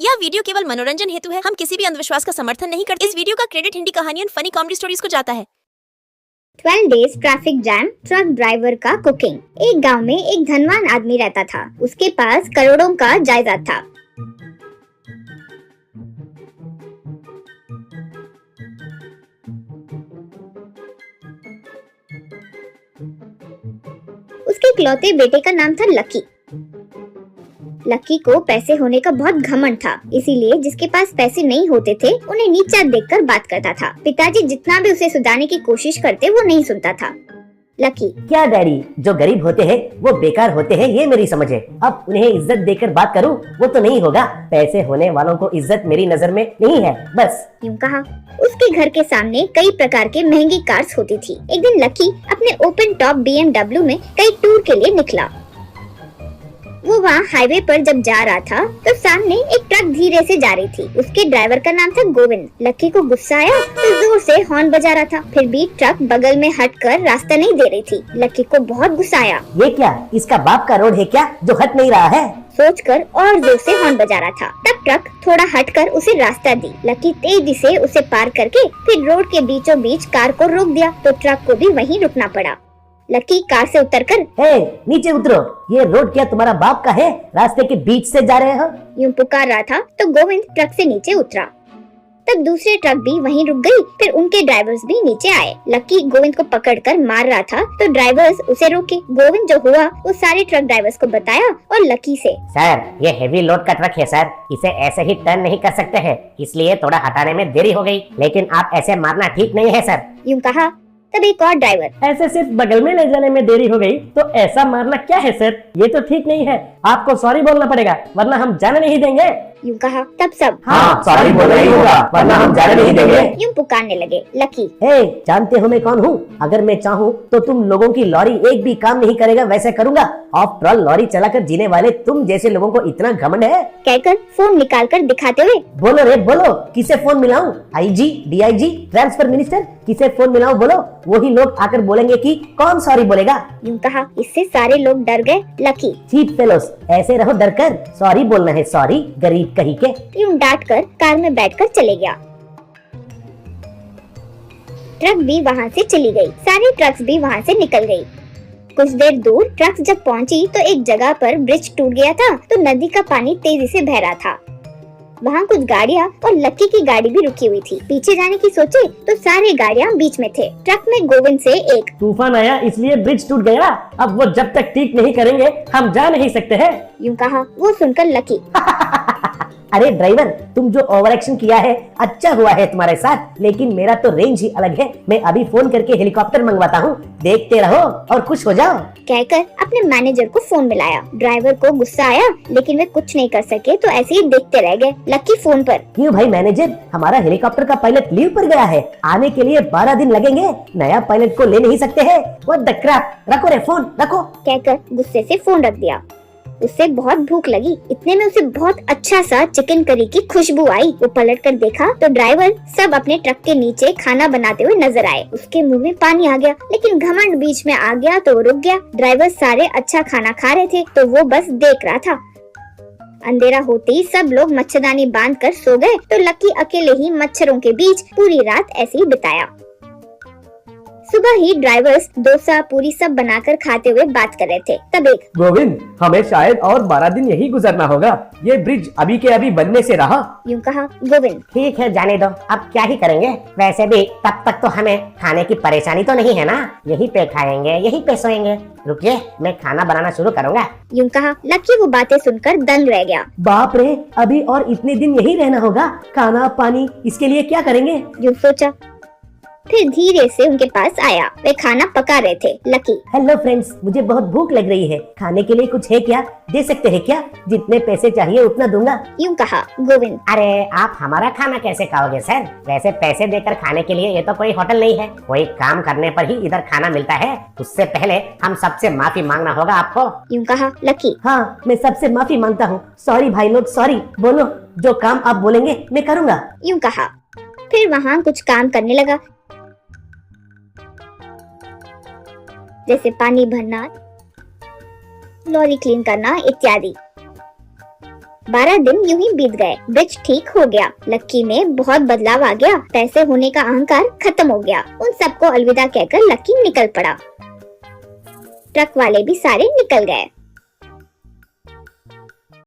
यह वीडियो केवल मनोरंजन हेतु है। हम किसी भी अंधविश्वास का समर्थन नहीं करते। इस वीडियो का क्रेडिट हिंदी कहानियों फनी कॉमेडी स्टोरीज को जाता है। 12 days traffic jam, truck driver का कुकिंग। एक गांव में एक धनवान आदमी रहता था। उसके पास करोड़ों का जायदाद था। उसके इकलौते बेटे का नाम था लकी। लकी को पैसे होने का बहुत घमंड था, इसीलिए जिसके पास पैसे नहीं होते थे उन्हें नीचा देखकर बात करता था। पिताजी जितना भी उसे सुधारने की कोशिश करते वो नहीं सुनता था। लकी, क्या डैडी, जो गरीब होते हैं वो बेकार होते हैं, ये मेरी समझ है। अब उन्हें इज्जत देकर बात करूं वो तो नहीं होगा। पैसे होने वालों को इज्जत मेरी नजर में नहीं है, बस यूं कहा। उसके घर के सामने कई प्रकार के महंगी कार्स होती थी। एक दिन लकी अपने ओपन टॉप BMW में कई टूर के लिए निकला। वो वहाँ हाईवे पर जब जा रहा था तो सामने एक ट्रक धीरे से जा रही थी। उसके ड्राइवर का नाम था गोविंद। लकी को गुस्सा आया तो जोर से हॉर्न बजा रहा था, फिर भी ट्रक बगल में हटकर रास्ता नहीं दे रही थी। लकी को बहुत गुस्सा आया। ये क्या, इसका बाप का रोड है क्या जो हट नहीं रहा है? सोचकर और जोर से हॉर्न बजा रहा था। तब ट्रक थोड़ा हटकर उसे रास्ता दी। लकी तेजी से उसे पार करके फिर रोड के बीचों बीच कार को रोक दिया तो ट्रक को भी वहीं रुकना पड़ा। लकी कार से उतरकर, हे, नीचे उतरो, ये रोड क्या तुम्हारा बाप का है? रास्ते के बीच से जा रहे हो? यूं पुकार रहा था तो गोविंद ट्रक से नीचे उतरा। तब दूसरे ट्रक भी वहीं रुक गई, फिर उनके ड्राइवर्स भी नीचे आए। लकी गोविंद को पकड़कर मार रहा था तो ड्राइवर्स उसे रोके। गोविंद जो हुआ वो सारे ट्रक ड्राइवर्स को बताया और लकी से, सर, ये हेवी लोड का ट्रक है सर, इसे ऐसे ही टर्न नहीं कर सकते हैं, इसलिए थोड़ा हटाने में देरी हो गई, लेकिन आप ऐसे मारना ठीक नहीं है सर। यूं कहा। तब एक और ड्राइवर, ऐसे सिर्फ बगल में ले जाने में देरी हो गई तो ऐसा मारना क्या है सर, ये तो ठीक नहीं है, आपको सॉरी बोलना पड़ेगा वरना हम जाने नहीं देंगे। यूं कहा। तब सब, हाँ, सॉरी बोलना ही होगा वरना हम जाने नहीं देंगे। यूं पुकारने लगे। लकी, हे, जानते हो मैं कौन हूँ? अगर मैं चाहूँ तो तुम लोगों की लॉरी एक भी काम नहीं करेगा वैसे करूँगा। आफ्टर ऑल लॉरी चलाकर जीने वाले तुम जैसे लोगों को इतना घमंड है? कहकर फोन निकालकर दिखाते हुए, बोलो रे बोलो, किसे फोन मिलाऊं? IG, DIG, ट्रांसफर मिनिस्टर, किसे फोन मिलाऊं बोलो? वही लोग आकर बोलेंगे कि कौन सॉरी बोलेगा। यूं कहा। इससे सारे लोग डर गए। लकी, चीप फेलोस, ऐसे रहो डरकर, सॉरी बोलना है सॉरी, गरीब कहीं के। यूं डांट कर कार में बैठकर चले गया। ट्रक भी वहाँ से चली गई। सारी ट्रक्स भी वहाँ से निकल गई। कुछ देर दूर ट्रक जब पहुँची तो एक जगह पर ब्रिज टूट गया था तो नदी का पानी तेजी से बह रहा था। वहाँ कुछ गाड़ियाँ और लकी की गाड़ी भी रुकी हुई थी। पीछे जाने की सोचे तो सारी गाड़ियाँ बीच में थे। ट्रक में गोविंद से एक, तूफान आया इसलिए ब्रिज टूट गया, अब वो जब तक ठीक नहीं करेंगे हम जा नहीं सकते हैं। यूं कहा। वो सुनकर लकी, अरे ड्राइवर, तुम जो ओवर एक्शन किया है अच्छा हुआ है तुम्हारे साथ, लेकिन मेरा तो रेंज ही अलग है। मैं अभी फोन करके हेलीकॉप्टर मंगवाता हूँ, देखते रहो और खुश हो जाओ। कहकर अपने मैनेजर को फोन मिलाया। ड्राइवर को गुस्सा आया लेकिन वे कुछ नहीं कर सके तो ऐसे ही देखते रह गए। लकी फोन पर, क्यों भाई मैनेजर, हमारा हेलीकॉप्टर का पायलट लीव पर गया है, आने के लिए 12 दिन लगेंगे, नया पायलट को ले नहीं सकते हैं? व्हाट द क्रैप, रखो रे फोन, रखो। कहकर गुस्से से फोन रख दिया। उसे बहुत भूख लगी। इतने में उसे बहुत अच्छा सा चिकन करी की खुशबू आई। वो पलट कर देखा तो ड्राइवर सब अपने ट्रक के नीचे खाना बनाते हुए नजर आए। उसके मुंह में पानी आ गया, लेकिन घमंड बीच में आ गया तो वो रुक गया। ड्राइवर सारे अच्छा खाना खा रहे थे तो वो बस देख रहा था। अंधेरा होते ही सब लोग मच्छरदानी बांध कर सो गए तो लकी अकेले ही मच्छरों के बीच पूरी रात ऐसे ही बिताया। सुबह ही ड्राइवर्स डोसा पूरी सब बनाकर खाते हुए बात कर रहे थे। तब एक, गोविंद, हमें शायद और 12 दिन यही गुजरना होगा, ये ब्रिज अभी के अभी बनने से रहा। यूं कहा। गोविंद, ठीक है जाने दो, अब क्या ही करेंगे, वैसे भी तब तक तो हमें खाने की परेशानी तो नहीं है ना, यहीं पे खाएंगे यहीं पे सोएंगे। रुकिए, मैं खाना बनाना शुरू करूँगा। यूं कहा। लकी वो बातें सुनकर दंग रह गया। बाप रे, अभी और इतने दिन यही रहना होगा, खाना पानी इसके लिए क्या करेंगे? यूं सोचा। फिर धीरे से उनके पास आया। वे खाना पका रहे थे। लकी, हेलो फ्रेंड्स, मुझे बहुत भूख लग रही है, खाने के लिए कुछ है क्या? दे सकते हैं क्या? जितने पैसे चाहिए उतना दूंगा। यूं कहा। गोविंद, अरे आप हमारा खाना कैसे खाओगे सर? वैसे पैसे देकर खाने के लिए ये तो कोई होटल नहीं है, कोई काम करने पर ही इधर खाना मिलता है, उससे पहले हम सबसे माफी मांगना होगा आपको। यूं कहा। लकी, हाँ, मैं सबसे माफी मांगता हूँ, सॉरी भाई लोग, सॉरी। बोलो, जो काम आप बोलेंगे मैं करूँगा। यूं कहा। फिर वहाँ कुछ काम करने लगा, जैसे पानी भरना, लॉरी क्लीन करना इत्यादि। 12 दिन यूं ही बीत गए। ब्रिज ठीक हो गया, लक्की में बहुत बदलाव आ गया, पैसे होने का अहंकार खत्म हो गया। उन सबको अलविदा कहकर लक्की निकल पड़ा। ट्रक वाले भी सारे निकल गए।